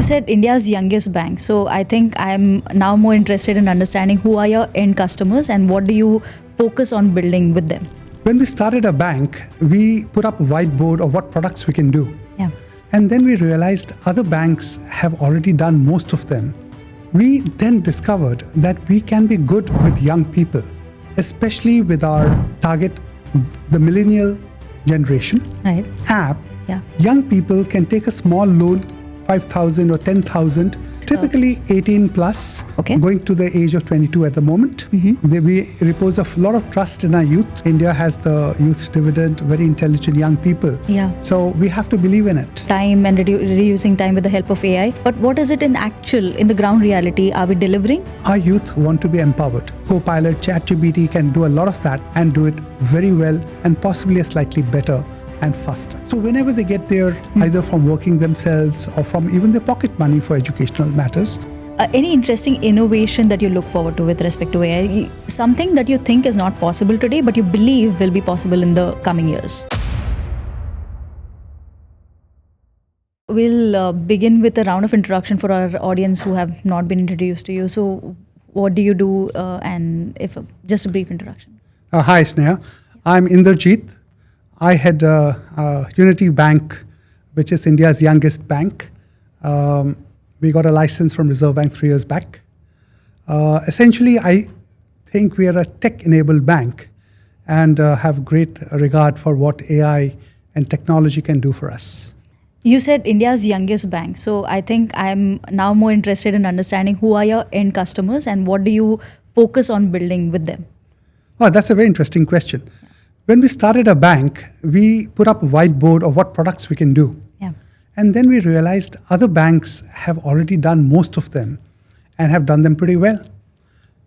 You said India's youngest bank. So I think I'm now more interested in understanding who are your end customers and what do you focus on building with them? When we started a bank, we put up a whiteboard of what products we can do. Yeah. And then we realized other banks have already done most of them. We then discovered that we can be good with young people, especially with our target, the millennial generation Right. app. Yeah. Young people can take a small loan, 5,000 or 10,000, typically 18 plus, Okay. going to the age of 22 at the moment. We repose a lot of trust in our youth. India has the youth dividend, very intelligent young people. Yeah. So we have to believe in it. Time and reusing time with the help of AI. But what is it in the ground reality? Are we delivering? Our youth want to be empowered. Copilot, ChatGPT can do a lot of that and do it very well and possibly a slightly better and faster. So whenever they get there, either from working themselves or from even their pocket money for educational matters. Any interesting innovation that you look forward to with respect to AI? Something that you think is not possible today, but you believe will be possible in the coming years? We'll begin with a round of introduction for our audience who have not been introduced to you. So what do you do and if just a brief introduction? Hi Sneha, I'm Inderjit. I head Unity Bank, which is India's youngest bank. We got a license from Reserve Bank 3 years back. Essentially, I think we are a tech-enabled bank and have great regard for what AI and technology can do for us. You said India's youngest bank. So I think I'm now more interested in understanding who are your end customers and what do you focus on building with them? Oh, that's a very interesting question. When we started a bank, we put up a whiteboard of what products we can do. Yeah. And then we realized other banks have already done most of them and have done them pretty well.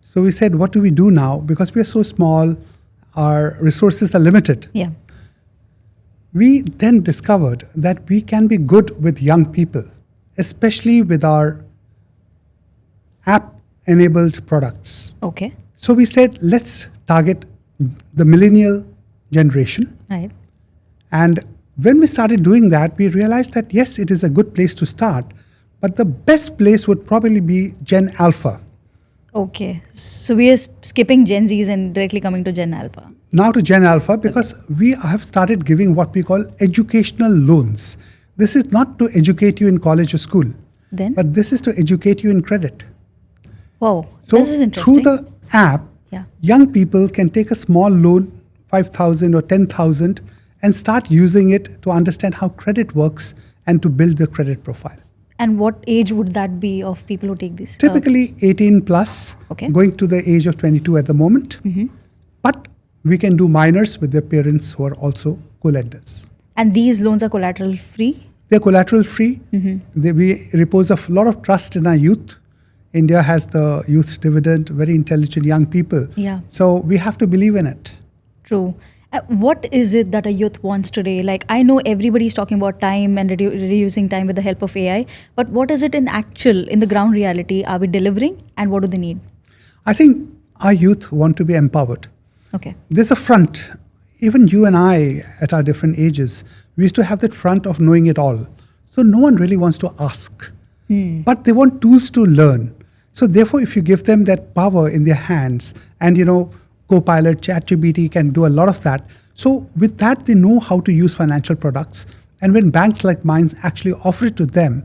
So we said, what do we do now? Because we are so small, our resources are limited. Yeah. We then discovered that we can be good with young people, especially with our app-enabled products. Okay. So we said, let's target the millennial generation. Right. And when we started doing that, we realized that yes, it is a good place to start, but the best place would probably be Gen Alpha. Okay. So we are skipping Gen Zs and directly coming to Gen Alpha. Now to Gen Alpha, because we have started giving what we call educational loans. This is not to educate you in college or school, Then? but this is to educate you in credit. Wow. So this is interesting. through the app, Yeah. young people can take a small loan, 5,000 or 10,000, and start using it to understand how credit works and to build their credit profile. And what age would that be of people who take this? Typically 18 plus, Okay. going to the age of 22 at the moment. But we can do minors with their parents who are also co-lenders. And these loans are collateral free? They're collateral-free. We repose a lot of trust in our youth. India has the youth dividend, very intelligent young people. Yeah. So we have to believe in it. True. What is it that a youth wants today? Like, I know everybody's talking about time and reusing time with the help of AI, but what is it in the ground reality? Are we delivering and what do they need? I think our youth want to be empowered. Okay. There's a front. Even you and I, at our different ages, we used to have that front of knowing it all. So no one really wants to ask. But they want tools to learn. So therefore, if you give them that power in their hands, and Copilot, ChatGPT can do a lot of that. So with that, they know how to use financial products. And when banks like mine actually offer it to them,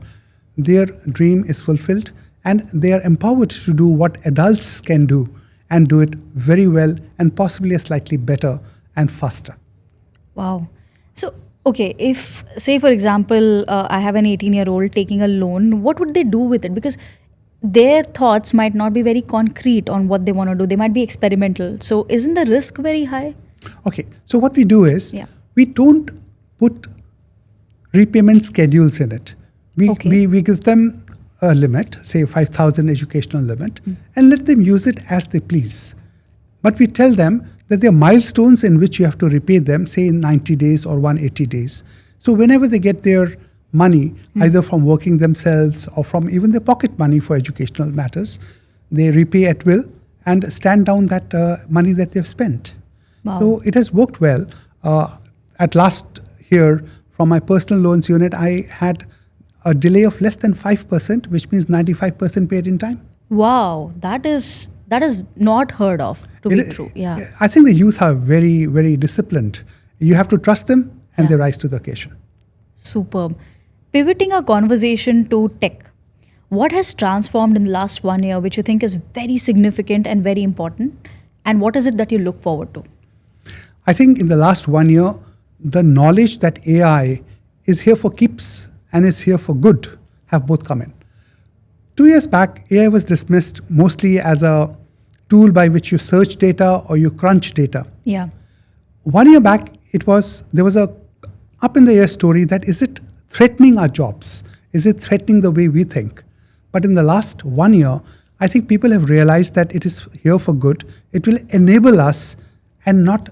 their dream is fulfilled and they are empowered to do what adults can do and do it very well and possibly a slightly better and faster. Wow. So, okay, if, say, for example, I have an 18-year-old taking a loan, what would they do with it? Because their thoughts might not be very concrete on what they want to do. They might be experimental. So isn't the risk very high? Okay, so what we do is, Yeah. we don't put repayment schedules in it. We give them a limit, say 5,000 educational limit, and let them use it as they please. But we tell them that there are milestones in which you have to repay them, say in 90 days or 180 days. So whenever they get their money, either from working themselves or from even their pocket money for educational matters, they repay at will and stand down that money that they've spent. Wow. So it has worked well. At last year, from my personal loans unit, I had a delay of less than 5%, which means 95% paid in time. Wow, that is not heard of to be true. Yeah. I think the youth are very, very disciplined. You have to trust them, and they rise to the occasion. Superb. Pivoting our conversation to tech, what has transformed in the last 1 year, which you think is very significant and very important? And what is it that you look forward to? I think in the last 1 year, the knowledge that AI is here for keeps and is here for good have both come in. 2 years back, AI was dismissed mostly as a tool by which you search data or you crunch data. Yeah. 1 year back, there was a up in the air story that is it threatening our jobs? Is it threatening the way we think? But in the last 1 year, I think people have realized that it is here for good. It will enable us and not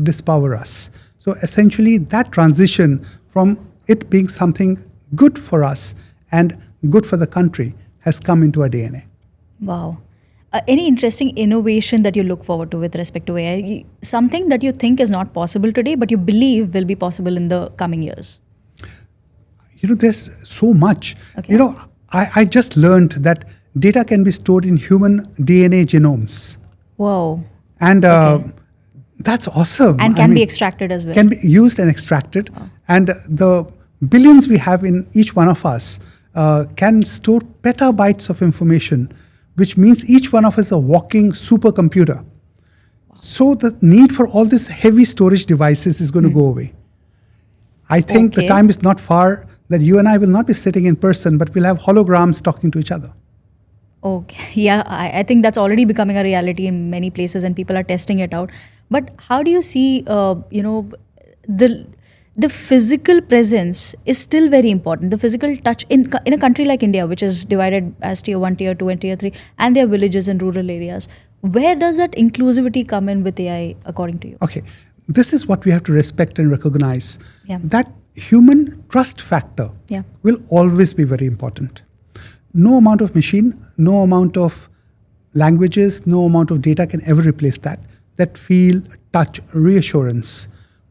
dispower us. So essentially, that transition from it being something good for us and good for the country has come into our DNA. Wow. Any interesting innovation that you look forward to with respect to AI? Something that you think is not possible today, but you believe will be possible in the coming years? There's so much. Okay. I just learned that data can be stored in human DNA genomes. Whoa. And that's awesome. And can be extracted as well. Can be used and extracted. Wow. And the billions we have in each one of us can store petabytes of information, which means each one of us is a walking supercomputer. Wow. So the need for all these heavy storage devices is going to go away. I think the time is not far that you and I will not be sitting in person, but we'll have holograms talking to each other. Okay. Yeah, I think that's already becoming a reality in many places and people are testing it out. But how do you see, the physical presence is still very important. The physical touch in a country like India, which is divided as tier 1, tier 2 and tier 3, and there are villages and rural areas. Where does that inclusivity come in with AI according to you? Okay. This is what we have to respect and recognize. Yeah. That human trust factor will always be very important. No amount of machine, no amount of languages, no amount of data can ever replace that. That feel, touch, reassurance,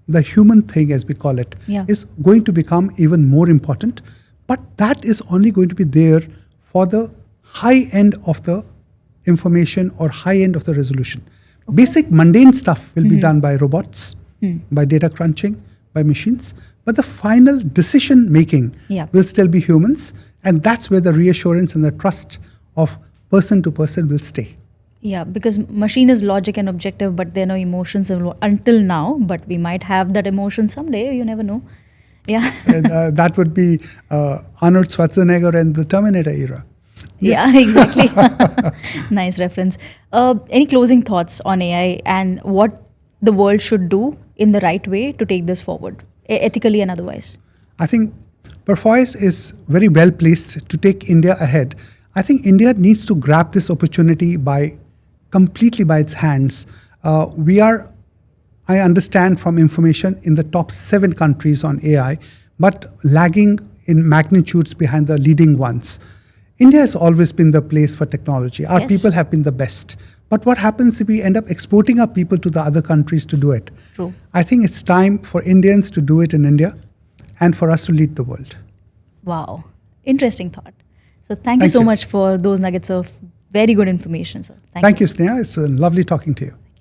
the human thing as we call it, is going to become even more important. But that is only going to be there for the high end of the information or high end of the resolution. Okay. Basic mundane stuff will be done by robots, by data crunching, by machines. But the final decision making will still be humans. And that's where the reassurance and the trust of person to person will stay. Yeah, because machine is logic and objective, but there are no emotions until now. But we might have that emotion someday. You never know. Yeah. And, that would be Arnold Schwarzenegger and the Terminator era. Yes. Yeah, exactly. Nice reference. Any closing thoughts on AI and what the world should do in the right way to take this forward, ethically and otherwise? I think Perfios is very well placed to take India ahead. I think India needs to grab this opportunity completely by its hands. We are, I understand from information, in the top 7 countries on AI, but lagging in magnitudes behind the leading ones. India has always been the place for technology. Our people have been the best. But what happens if we end up exporting our people to the other countries to do it? True. I think it's time for Indians to do it in India and for us to lead the world. Wow. Interesting thought. So thank you so much for those nuggets of very good information, sir. Thank you, Sneha. It's lovely talking to you.